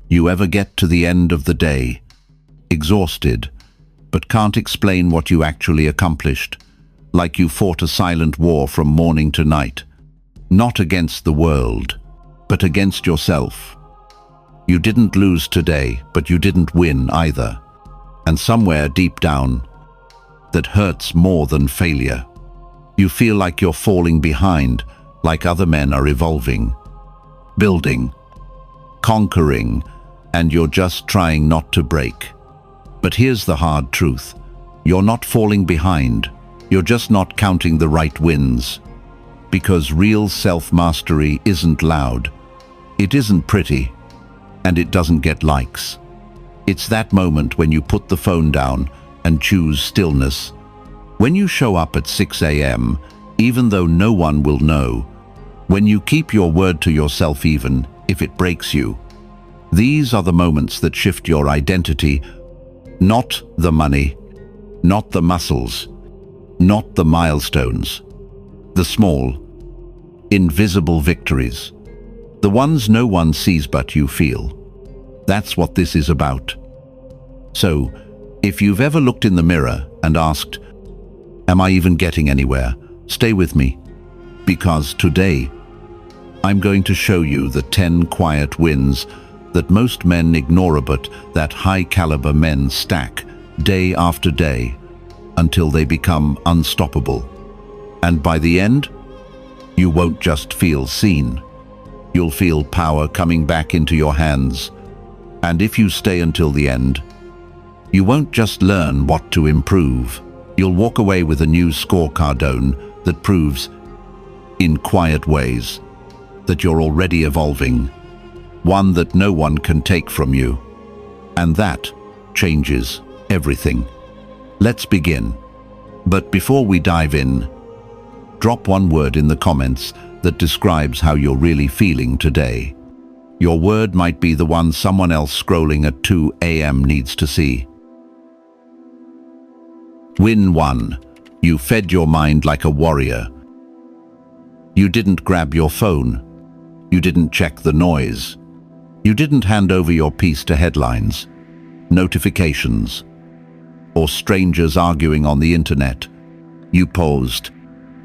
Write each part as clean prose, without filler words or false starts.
You ever get to the end of the day, exhausted, but can't explain what you actually accomplished, like you fought a silent war from morning to night, not against the world, but against yourself. You didn't lose today, but you didn't win either. And somewhere deep down, that hurts more than failure. You feel like you're falling behind, like other men are evolving, building, conquering, and you're just trying not to break. But here's the hard truth. You're not falling behind. You're just not counting the right wins. Because real self-mastery isn't loud. It isn't pretty. And it doesn't get likes. It's that moment when you put the phone down and choose stillness. When you show up at 6 a.m., even though no one will know. When you keep your word to yourself even if it breaks you. These are the moments that shift your identity. Not the money, not the muscles, not the milestones. The small, invisible victories. The ones no one sees but you feel. That's what this is about. So, if you've ever looked in the mirror and asked, "Am I even getting anywhere?" Stay with me. Because today, I'm going to show you the 10 quiet wins that most men ignore but that high-caliber men stack day after day until they become unstoppable. And by the end, you won't just feel seen. You'll feel power coming back into your hands. And if you stay until the end, you won't just learn what to improve. You'll walk away with a new scorecard that proves, in quiet ways, that you're already evolving. One that no one can take from you. And that changes everything. Let's begin. But before we dive in, drop one word in the comments that describes how you're really feeling today. Your word might be the one someone else scrolling at 2 a.m. needs to see. Win 1. You fed your mind like a warrior. You didn't grab your phone. You didn't check the noise. You didn't hand over your piece to headlines, notifications, or strangers arguing on the internet. You paused.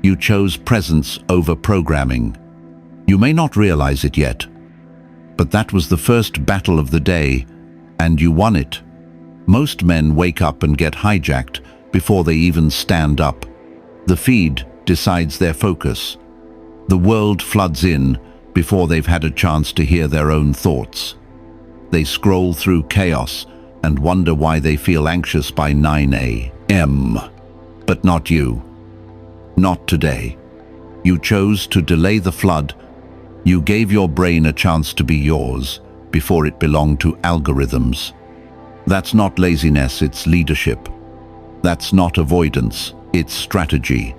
You chose presence over programming. You may not realize it yet, but that was the first battle of the day, and you won it. Most men wake up and get hijacked before they even stand up. The feed decides their focus. The world floods in before they've had a chance to hear their own thoughts. They scroll through chaos and wonder why they feel anxious by 9 a.m. But not you. Not today. You chose to delay the flood. You gave your brain a chance to be yours before it belonged to algorithms. That's not laziness, it's leadership. That's not avoidance, it's strategy.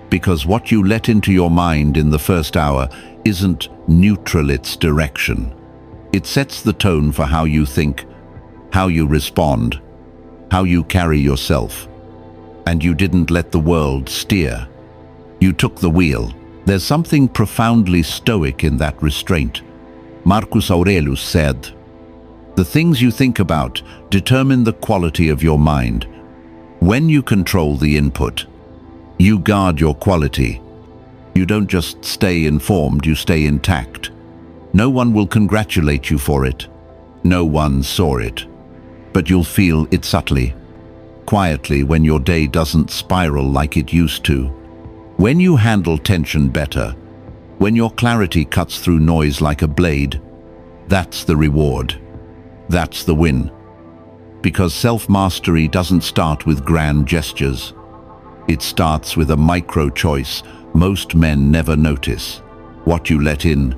Because what you let into your mind in the first hour isn't neutral, it's direction. It sets the tone for how you think, how you respond, how you carry yourself. And you didn't let the world steer. You took the wheel. There's something profoundly stoic in that restraint. Marcus Aurelius said, "The things you think about determine the quality of your mind. When you control the input, you guard your quality. You don't just stay informed, you stay intact. No one will congratulate you for it. No one saw it. But you'll feel it subtly, quietly, when your day doesn't spiral like it used to. When you handle tension better, when your clarity cuts through noise like a blade, that's the reward. That's the win. Because self-mastery doesn't start with grand gestures. It starts with a micro-choice most men never notice. What you let in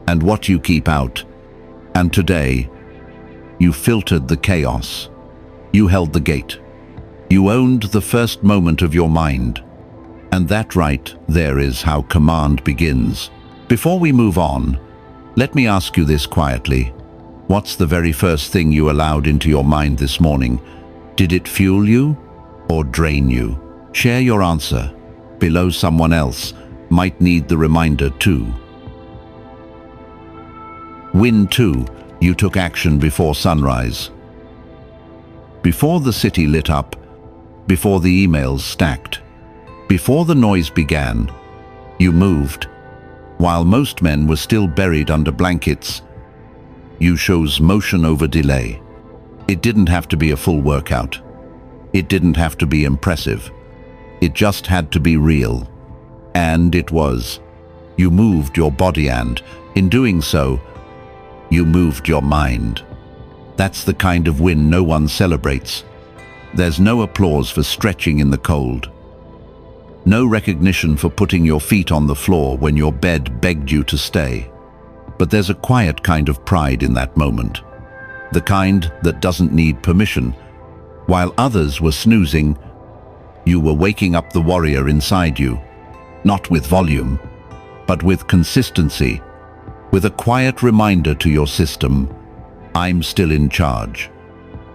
and what you keep out. And today, you filtered the chaos. You held the gate. You owned the first moment of your mind. And that right there is how command begins. Before we move on, let me ask you this quietly. What's the very first thing you allowed into your mind this morning? Did it fuel you or drain you? Share your answer. Below, someone else might need the reminder too. Win 2. You took action before sunrise. Before the city lit up, before the emails stacked, before the noise began, you moved. While most men were still buried under blankets, you chose motion over delay. It didn't have to be a full workout. It didn't have to be impressive. It just had to be real. And it was. You moved your body and, in doing so, you moved your mind. That's the kind of win no one celebrates. There's no applause for stretching in the cold. No recognition for putting your feet on the floor when your bed begged you to stay. But there's a quiet kind of pride in that moment. The kind that doesn't need permission. While others were snoozing, you were waking up the warrior inside you. Not with volume, but with consistency. With a quiet reminder to your system, I'm still in charge.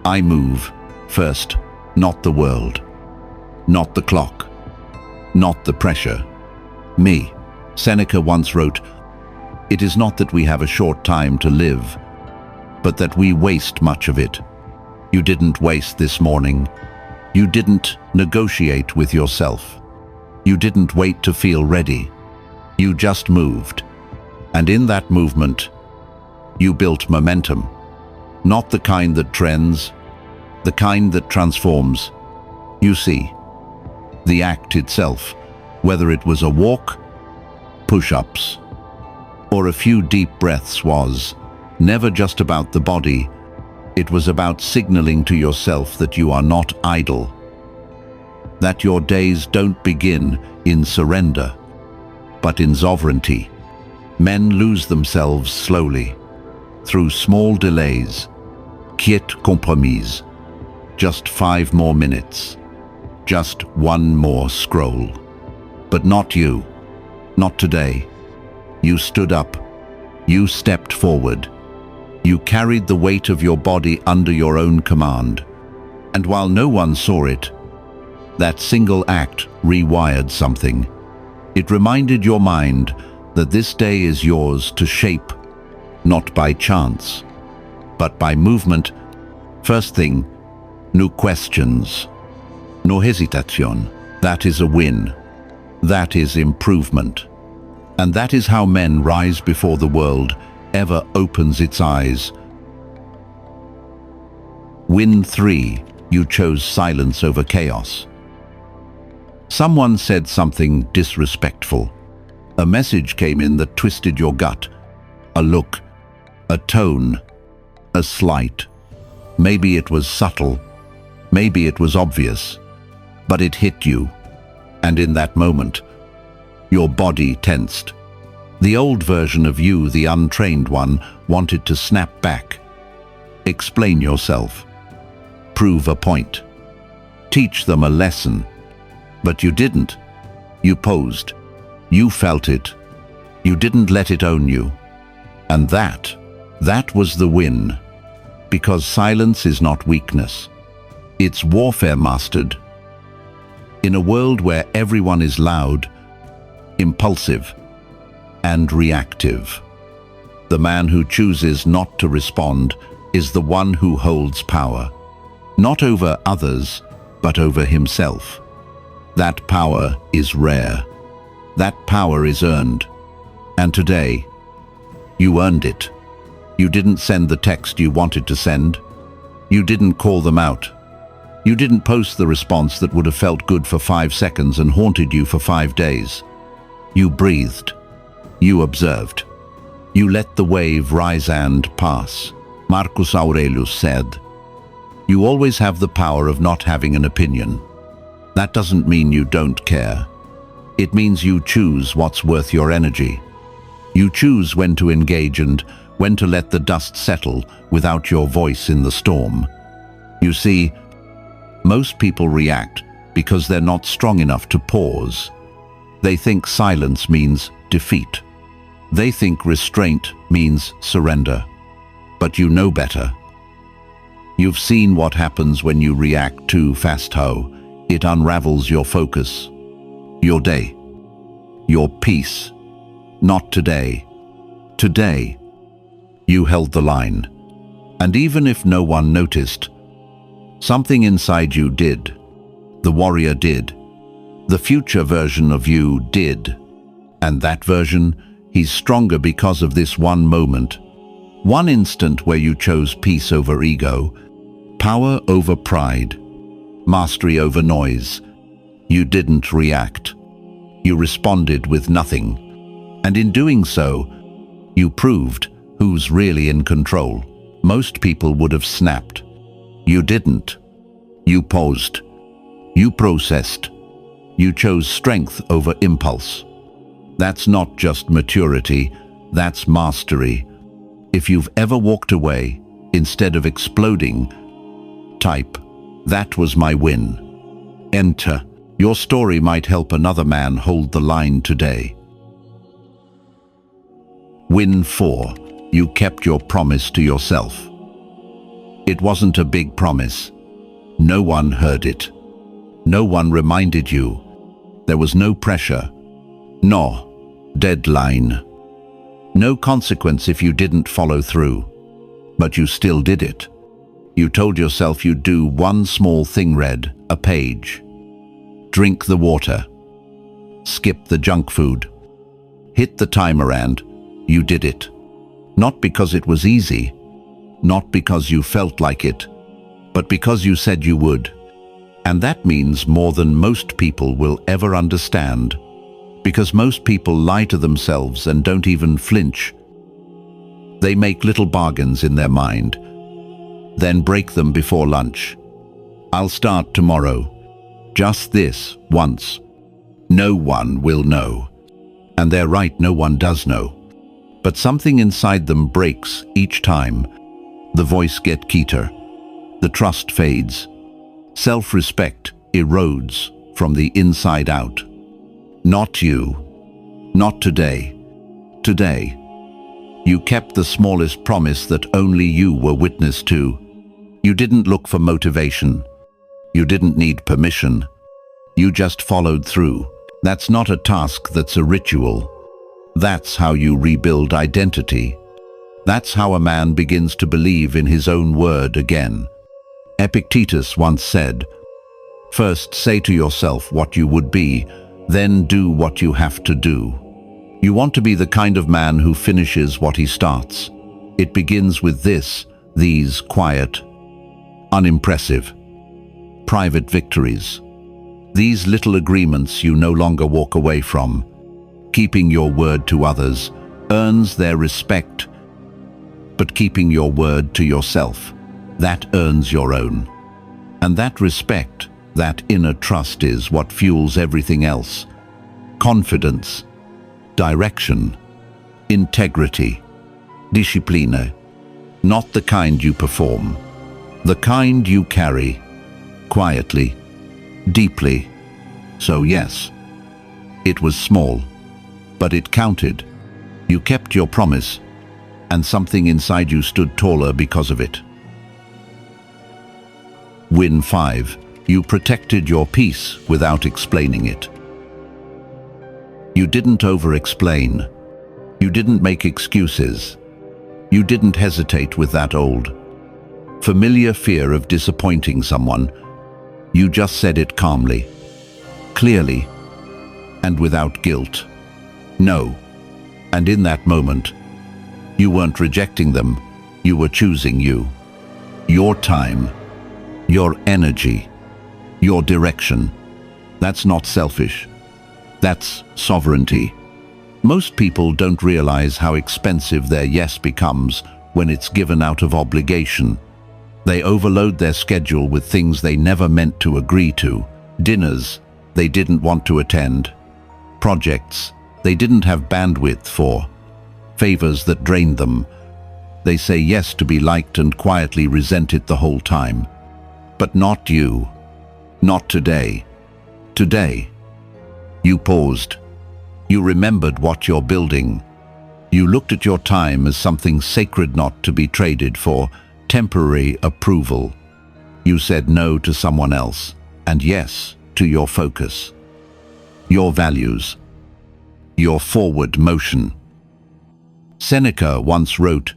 I move first, not the world. Not the clock. Not the pressure. Me. Seneca once wrote, "It is not that we have a short time to live, but that we waste much of it." You didn't waste this morning. You didn't negotiate with yourself. You didn't wait to feel ready. You just moved. And in that movement, you built momentum. Not the kind that trends, the kind that transforms. You see, the act itself, whether it was a walk, push-ups, or a few deep breaths, was never just about the body. It was about signaling to yourself that you are not idle, that your days don't begin in surrender, but in sovereignty. Men lose themselves slowly, through small delays, quiet compromise, just 5 more minutes, just one more scroll. But not you, not today. You stood up, you stepped forward, you carried the weight of your body under your own command. And while no one saw it, that single act rewired something. It reminded your mind that this day is yours to shape, not by chance, but by movement. First thing, no questions, no hesitation. That is a win. That is improvement. And that is how men rise before the world ever opens its eyes. Win 3, you chose silence over chaos. Someone said something disrespectful. A message came in that twisted your gut. A look, a tone, a slight. Maybe it was subtle, maybe it was obvious, but it hit you. And in that moment, your body tensed. The old version of you, the untrained one, wanted to snap back. Explain yourself. Prove a point. Teach them a lesson. But you didn't. You posed. You felt it. You didn't let it own you. And that was the win. Because silence is not weakness. It's warfare mastered. In a world where everyone is loud, impulsive, and reactive, the man who chooses not to respond is the one who holds power. Not over others, but over himself. That power is rare. That power is earned. And today, you earned it. You didn't send the text you wanted to send. You didn't call them out. You didn't post the response that would have felt good for 5 seconds and haunted you for 5 days. You breathed. You observed. You let the wave rise and pass. Marcus Aurelius said, "You always have the power of not having an opinion." That doesn't mean you don't care. It means you choose what's worth your energy. You choose when to engage and when to let the dust settle without your voice in the storm. You see, most people react because they're not strong enough to pause. They think silence means defeat. They think restraint means surrender. But you know better. You've seen what happens when you react too fast. How it unravels your focus, your day, your peace. Not today. Today, you held the line. And even if no one noticed, something inside you did. The warrior did. The future version of you did. And that version, he's stronger because of this one moment. One instant where you chose peace over ego, power over pride, mastery over noise. You didn't react. You responded with nothing. And in doing so, you proved who's really in control. Most people would have snapped. You didn't. You paused. You processed. You chose strength over impulse. That's not just maturity, that's mastery. If you've ever walked away, instead of exploding, type, "That was my win." Enter. Your story might help another man hold the line today. Win 4. You kept your promise to yourself. It wasn't a big promise. No one heard it. No one reminded you. There was no pressure. No deadline. No consequence if you didn't follow through. But you still did it. You told yourself you'd do one small thing: read a page, drink the water, skip the junk food, hit the timer, and you did it. Not because it was easy, not because you felt like it, but because you said you would. And that means more than most people will ever understand, because most people lie to themselves and don't even flinch. They make little bargains in their mind, then break them before lunch. I'll start tomorrow. Just this, once. No one will know. And they're right, no one does know. But something inside them breaks each time. The voice gets quieter. The trust fades. Self-respect erodes from the inside out. Not you. Not today. Today. You kept the smallest promise that only you were witness to. You didn't look for motivation. You didn't need permission. You just followed through. That's not a task, that's a ritual. That's how you rebuild identity. That's how a man begins to believe in his own word again. Epictetus once said, "First say to yourself what you would be, then do what you have to do." You want to be the kind of man who finishes what he starts. It begins with these quiet, unimpressive, private victories. These little agreements you no longer walk away from. Keeping your word to others earns their respect, but keeping your word to yourself, that earns your own. And that respect, that inner trust is what fuels everything else. Confidence, direction, integrity, disciplina. Not the kind you perform, the kind you carry, quietly, deeply. So yes, it was small, but it counted. You kept your promise, and something inside you stood taller because of it. Win 5. You protected your peace without explaining it. You didn't over-explain. You didn't make excuses. You didn't hesitate with that old, familiar fear of disappointing someone. You just said it calmly, clearly, and without guilt. No. And in that moment, you weren't rejecting them. You were choosing you. Your time, your energy, your direction. That's not selfish. That's sovereignty. Most people don't realize how expensive their yes becomes when it's given out of obligation. They overload their schedule with things they never meant to agree to. Dinners they didn't want to attend. Projects they didn't have bandwidth for. Favors that drained them. They say yes to be liked and quietly resent it the whole time. But not you. Not today. Today. You paused. You remembered what you're building. You looked at your time as something sacred not to be traded for temporary approval. You said no to someone else and yes to your focus, your values, your forward motion. Seneca once wrote,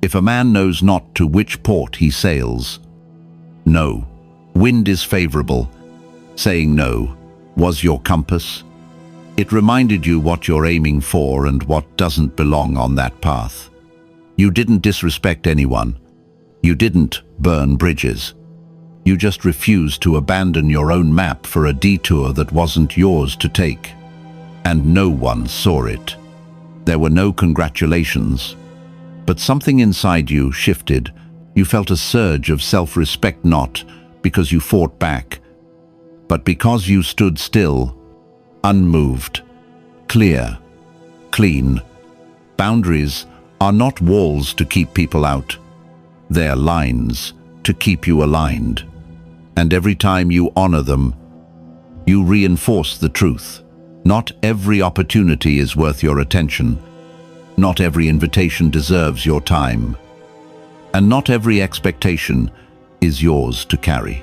If a man knows not to which port he sails, no. Wind is favorable. Saying no was your compass. It reminded you what you're aiming for and what doesn't belong on that path. You didn't disrespect anyone. You didn't burn bridges. You just refused to abandon your own map for a detour that wasn't yours to take. And no one saw it. There were no congratulations. But something inside you shifted. You felt a surge of self-respect, not because you fought back, but because you stood still, unmoved, clear, clean. Boundaries are not walls to keep people out. They're lines to keep you aligned. And every time you honor them, you reinforce the truth. Not every opportunity is worth your attention. Not every invitation deserves your time. And not every expectation is yours to carry.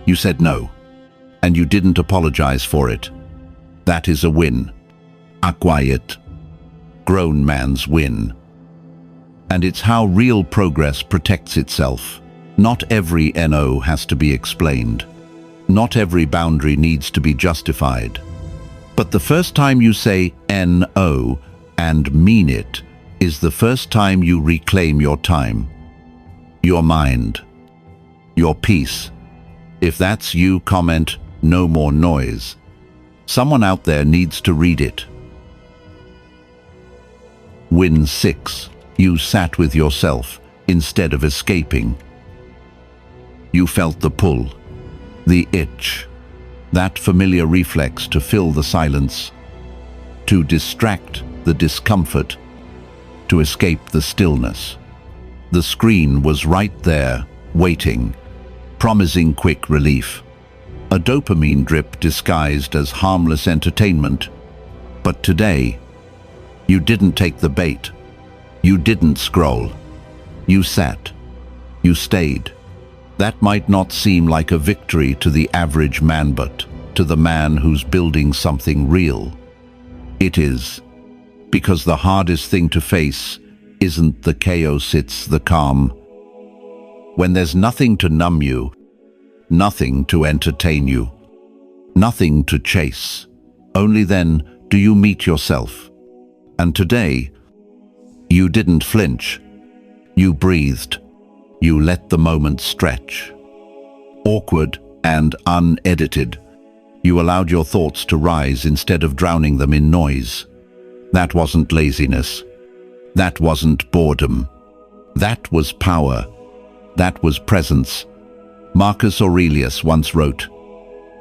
You said no, and you didn't apologize for it. That is a win. A quiet, grown man's win. And it's how real progress protects itself. Not every NO has to be explained. Not every boundary needs to be justified. But the first time you say NO and mean it is the first time you reclaim your time, your mind, your peace. If that's you, comment "no more noise." Someone out there needs to read it. Win 6. You sat with yourself instead of escaping. You felt the pull, the itch, that familiar reflex to fill the silence, to distract the discomfort, to escape the stillness. The screen was right there, waiting, promising quick relief. A dopamine drip disguised as harmless entertainment. But today, you didn't take the bait. You didn't scroll. You sat. You stayed. That might not seem like a victory to the average man, but to the man who's building something real, it is. Because the hardest thing to face isn't the chaos, it's the calm. When there's nothing to numb you, nothing to entertain you, nothing to chase, only then do you meet yourself. And today, you didn't flinch. You breathed. You let the moment stretch. Awkward and unedited, you allowed your thoughts to rise instead of drowning them in noise. That wasn't laziness. That wasn't boredom. That was power. That was presence. Marcus Aurelius once wrote,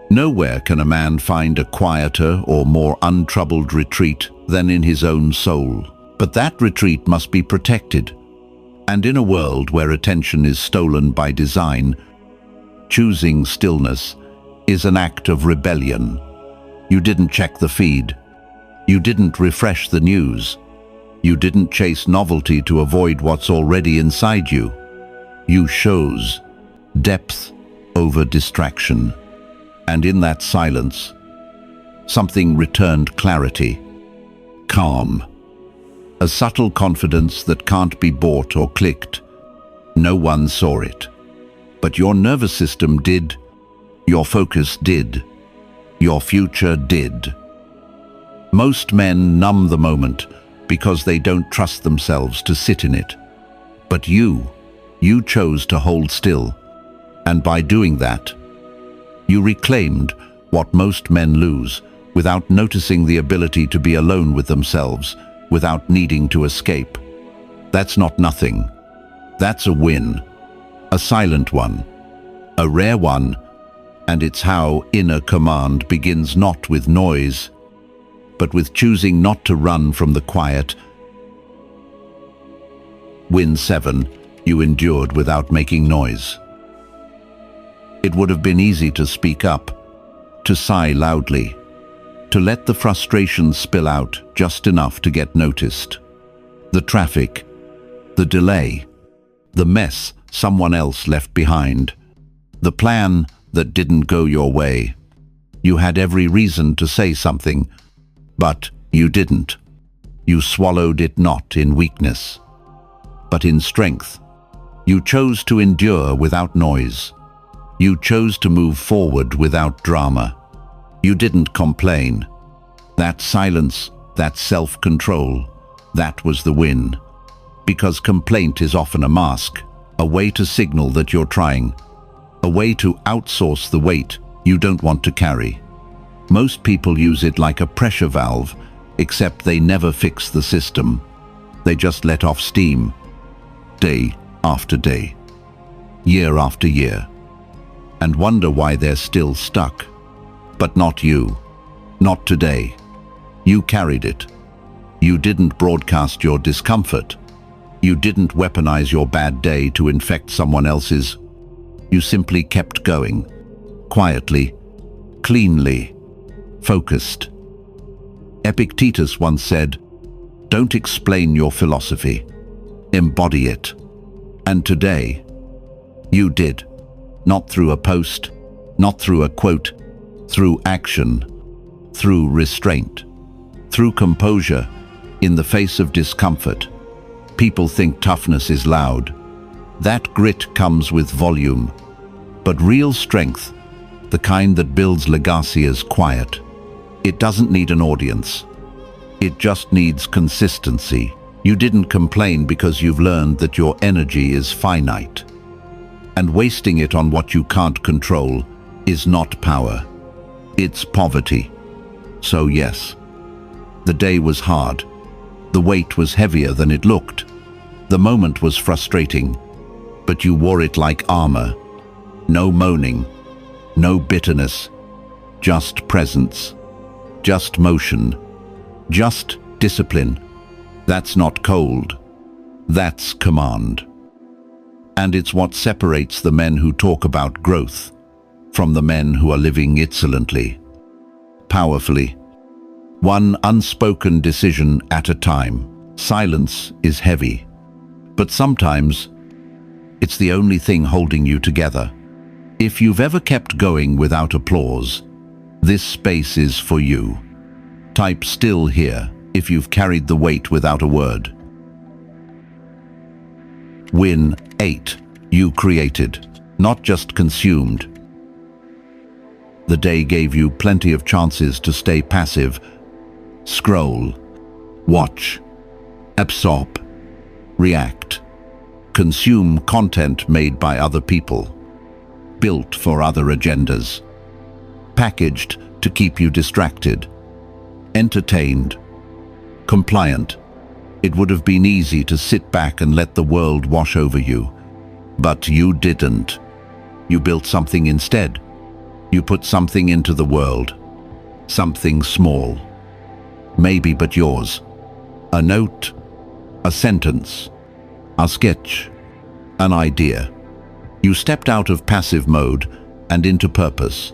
"Nowhere can a man find a quieter or more untroubled retreat than in his own soul. But that retreat must be protected. And in a world where attention is stolen by design, choosing stillness is an act of rebellion." You didn't check the feed. You didn't refresh the news. You didn't chase novelty to avoid what's already inside you. You chose depth over distraction. And in that silence, something returned: clarity, calm, a subtle confidence that can't be bought or clicked. No one saw it. But your nervous system did. Your focus did. Your future did. Most men numb the moment because they don't trust themselves to sit in it. But you chose to hold still. And by doing that, you reclaimed what most men lose without noticing: the ability to be alone with themselves without needing to escape. That's not nothing. That's a win. A silent one. A rare one. And it's how inner command begins, not with noise, but with choosing not to run from the quiet. Win 7. You endured without making noise. It would have been easy to speak up, to sigh loudly, to let the frustration spill out just enough to get noticed. The traffic, the delay, the mess someone else left behind, the plan that didn't go your way. You had every reason to say something, but you didn't. You swallowed it, not in weakness, but in strength. You chose to endure without noise. You chose to move forward without drama. You didn't complain. That silence, that self-control, that was the win. Because complaint is often a mask, a way to signal that you're trying, a way to outsource the weight you don't want to carry. Most people use it like a pressure valve, except they never fix the system. They just let off steam, day after day, year after year, and wonder why they're still stuck. But not you. Not today. You carried it. You didn't broadcast your discomfort. You didn't weaponize your bad day to infect someone else's. You simply kept going. Quietly, cleanly, focused. Epictetus once said, "Don't explain your philosophy. Embody it." And today, you did. Not through a post, not through a quote, through action, through restraint, through composure in the face of discomfort. People think toughness is loud. That grit comes with volume. But real strength, the kind that builds legacy, is quiet. It doesn't need an audience. It just needs consistency. You didn't complain because you've learned that your energy is finite. And wasting it on what you can't control is not power. It's poverty. So yes, the day was hard. The weight was heavier than it looked. The moment was frustrating, but you wore it like armor. No moaning, no bitterness, just presence, just motion, just discipline. That's not cold. That's command. And it's what separates the men who talk about growth from the men who are living insolently, powerfully. One unspoken decision at a time. Silence is heavy, but sometimes it's the only thing holding you together. If you've ever kept going without applause, this space is for you. Type "still" here if you've carried the weight without a word. Win 8. You created, not just consumed. The day gave you plenty of chances to stay passive. Scroll, watch, absorb, react, consume content made by other people, built for other agendas, packaged to keep you distracted, entertained, compliant. It would have been easy to sit back and let the world wash over you. But you didn't. You built something instead. You put something into the world. Something small. Maybe but yours. A note, a sentence, a sketch, an idea. You stepped out of passive mode and into purpose.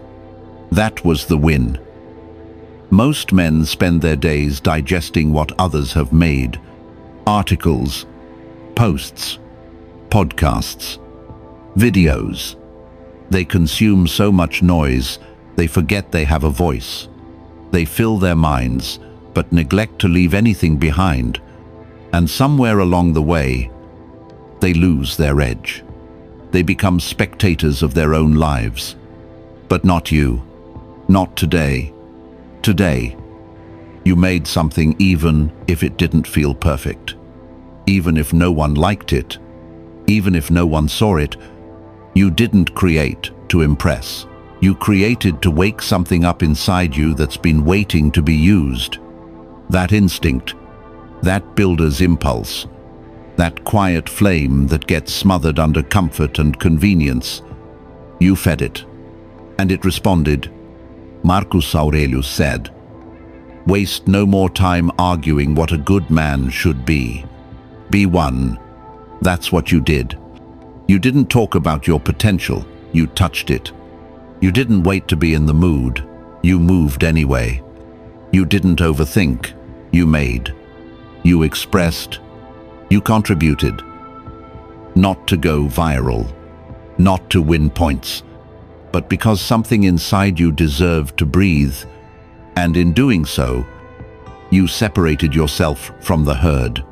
That was the win. Most men spend their days digesting what others have made. Articles, posts, podcasts, videos. They consume so much noise, they forget they have a voice. They fill their minds, but neglect to leave anything behind. And somewhere along the way, they lose their edge. They become spectators of their own lives. But not you. Not today. Today, you made something even if it didn't feel perfect. Even if no one liked it. Even if no one saw it. You didn't create to impress. You created to wake something up inside you that's been waiting to be used. That instinct, that builder's impulse, that quiet flame that gets smothered under comfort and convenience. You fed it, and it responded. Marcus Aurelius said, "Waste no more time arguing what a good man should be. Be one." That's what you did. You didn't talk about your potential, you touched it. You didn't wait to be in the mood, you moved anyway. You didn't overthink, you made. You expressed, you contributed. Not to go viral, not to win points, but because something inside you deserved to breathe, and in doing so, you separated yourself from the herd.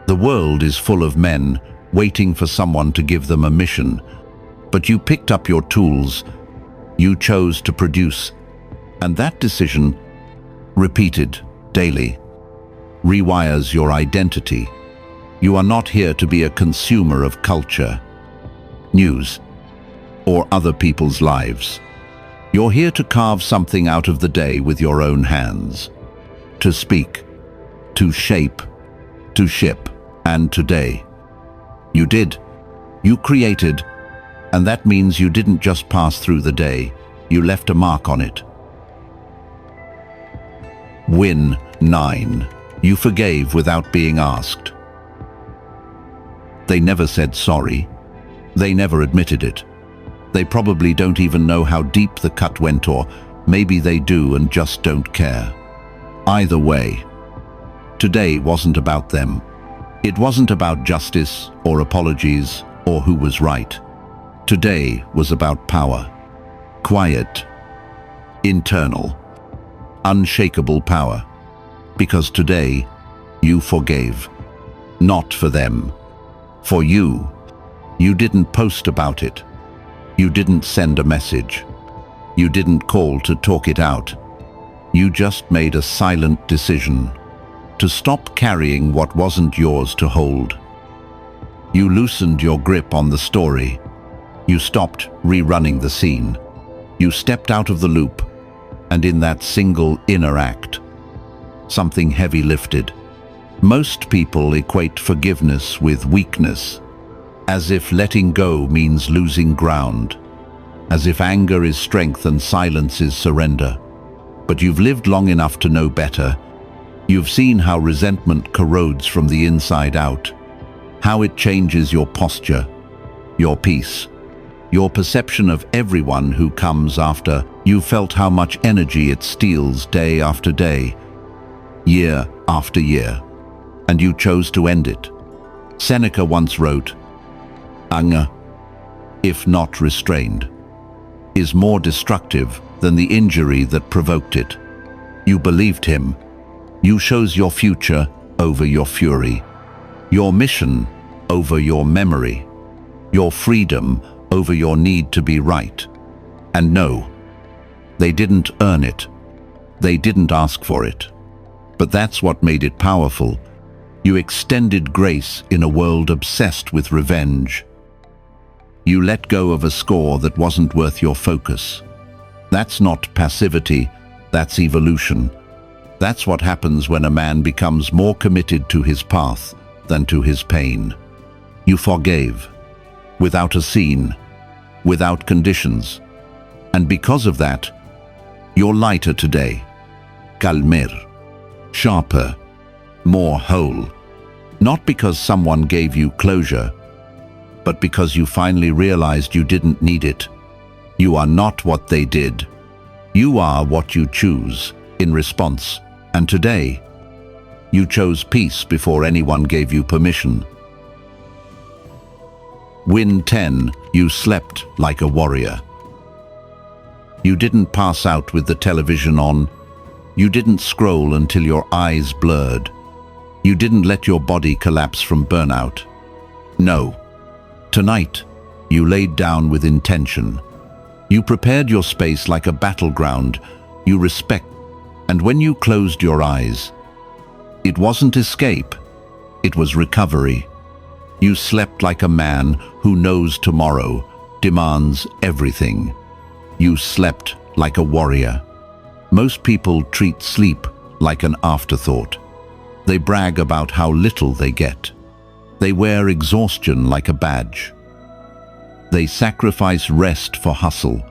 The world is full of men waiting for someone to give them a mission, but you picked up your tools, you chose to produce, and that decision, repeated daily, rewires your identity. You are not here to be a consumer of culture, news, or other people's lives. You're here to carve something out of the day with your own hands, to speak, to shape, to ship, and today. You did. You created, and that means you didn't just pass through the day, you left a mark on it. Win 9. You forgave without being asked. They never said sorry. They never admitted it. They probably don't even know how deep the cut went, or maybe they do and just don't care. Either way, today wasn't about them. It wasn't about justice or apologies or who was right. Today was about power. Quiet, internal, unshakable power. Because today, you forgave. Not for them. For you. You didn't post about it. You didn't send a message. You didn't call to talk it out. You just made a silent decision to stop carrying what wasn't yours to hold. You loosened your grip on the story. You stopped rerunning the scene. You stepped out of the loop, and in that single inner act, something heavy lifted. Most people equate forgiveness with weakness, as if letting go means losing ground, as if anger is strength and silence is surrender. But you've lived long enough to know better. You've seen how resentment corrodes from the inside out, how it changes your posture, your peace, your perception of everyone who comes after. You've felt how much energy it steals day after day, year after year, and you chose to end it. Seneca once wrote, "Anger, if not restrained, is more destructive than the injury that provoked it." You believed him. You chose your future over your fury, your mission over your memory, your freedom over your need to be right. And no, they didn't earn it. They didn't ask for it. But that's what made it powerful. You extended grace in a world obsessed with revenge. You let go of a score that wasn't worth your focus. That's not passivity, that's evolution. That's what happens when a man becomes more committed to his path than to his pain. You forgave, without a scene, without conditions. And because of that, you're lighter today. Calmer, sharper, more whole. Not because someone gave you closure, but because you finally realized you didn't need it. You are not what they did. You are what you choose in response. And today, you chose peace before anyone gave you permission. Win 10, you slept like a warrior. You didn't pass out with the television on. You didn't scroll until your eyes blurred. You didn't let your body collapse from burnout. No. Tonight, you laid down with intention. You prepared your space like a battleground. You respect. And when you closed your eyes, it wasn't escape, it was recovery. You slept like a man who knows tomorrow demands everything. You slept like a warrior. Most people treat sleep like an afterthought. They brag about how little they get. They wear exhaustion like a badge. They sacrifice rest for hustle,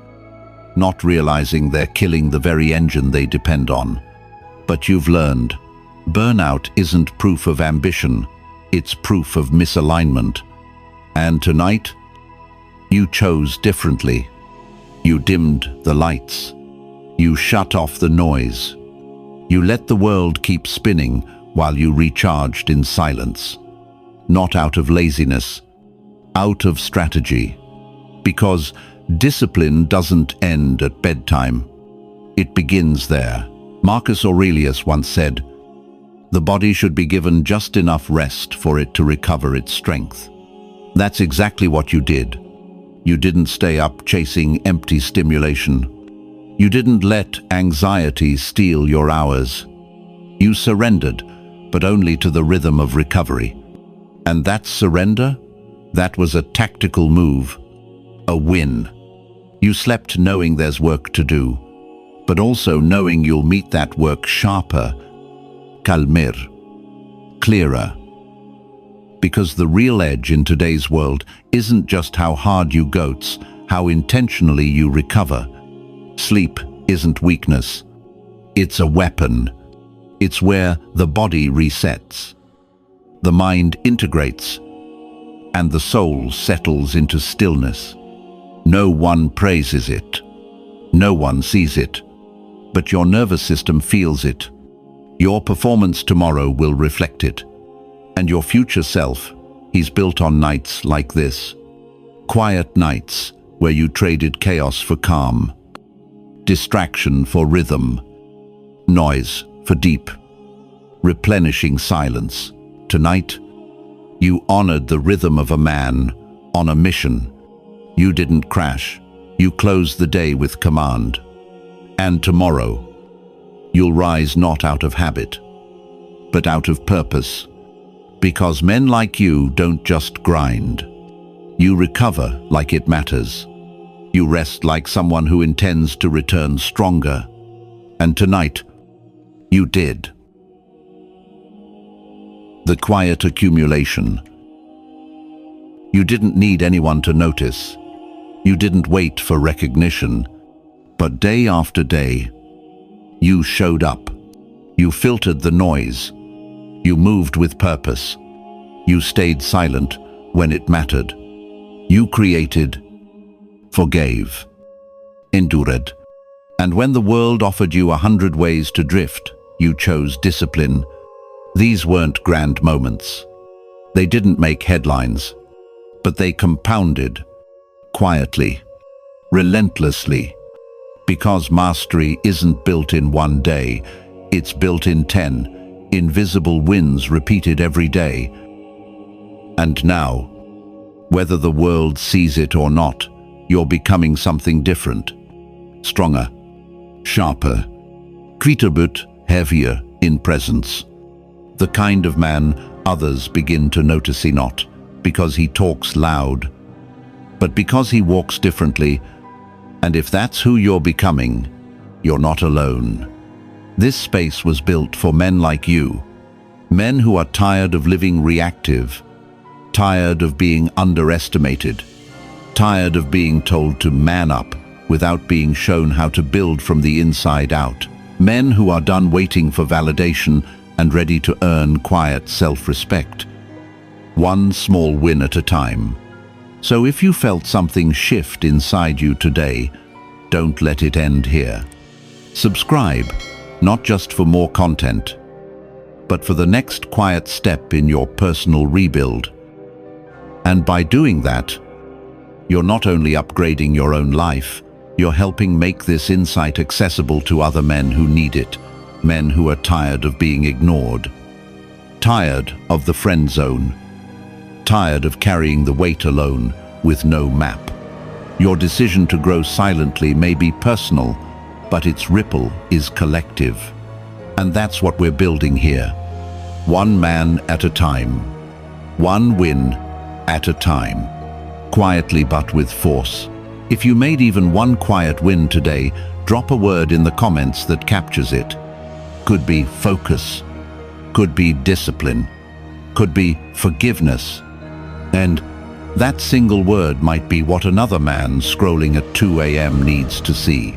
not realizing they're killing the very engine they depend on. But you've learned, burnout isn't proof of ambition, it's proof of misalignment. And tonight, you chose differently. You dimmed the lights. You shut off the noise. You let the world keep spinning while you recharged in silence. Not out of laziness, out of strategy. Because discipline doesn't end at bedtime. It begins there. Marcus Aurelius once said, The body should be given just enough rest for it to recover its strength. That's exactly what you did. You didn't stay up chasing empty stimulation. You didn't let anxiety steal your hours. You surrendered, but only to the rhythm of recovery. And that surrender? That was a tactical move, a win. You slept knowing there's work to do, but also knowing you'll meet that work sharper, calmer, clearer. Because the real edge in today's world isn't just how hard you go, it's how intentionally you recover. Sleep isn't weakness. It's a weapon. It's where the body resets, the mind integrates, and the soul settles into stillness. No one praises it. No one sees it. But your nervous system feels it. Your performance tomorrow will reflect it. And your future self, he's built on nights like this. Quiet nights where you traded chaos for calm, distraction for rhythm, noise for deep, replenishing silence. Tonight, you honored the rhythm of a man on a mission. You didn't crash. You closed the day with command. And tomorrow, you'll rise not out of habit, but out of purpose. Because men like you don't just grind. You recover like it matters. You rest like someone who intends to return stronger. And tonight, you did. The quiet accumulation. You didn't need anyone to notice. You didn't wait for recognition. But day after day, you showed up. You filtered the noise. You moved with purpose. You stayed silent when it mattered. You created, forgave, endured. And when the world offered you 100 ways to drift, you chose discipline. These weren't grand moments. They didn't make headlines, but they compounded, quietly, relentlessly. Because mastery isn't built in one day, it's built in 10 invisible wins repeated every day. And now, whether the world sees it or not, you're becoming something different. Stronger, sharper, but heavier in presence. The kind of man others begin to notice not because he talks loud, but because he walks differently. And if that's who you're becoming, you're not alone. This space was built for men like you, men who are tired of living reactive, tired of being underestimated, tired of being told to man up without being shown how to build from the inside out. Men who are done waiting for validation and ready to earn quiet self-respect, one small win at a time. So if you felt something shift inside you today, don't let it end here. Subscribe, not just for more content, but for the next quiet step in your personal rebuild. And by doing that, you're not only upgrading your own life, you're helping make this insight accessible to other men who need it, men who are tired of being ignored, tired of the friend zone, tired of carrying the weight alone with no map. Your decision to grow silently may be personal, but its ripple is collective. And that's what we're building here. One man at a time. One win at a time. Quietly but with force. If you made even one quiet win today, drop a word in the comments that captures it. Could be focus. Could be discipline. Could be forgiveness. And that single word might be what another man scrolling at 2 a.m. needs to see.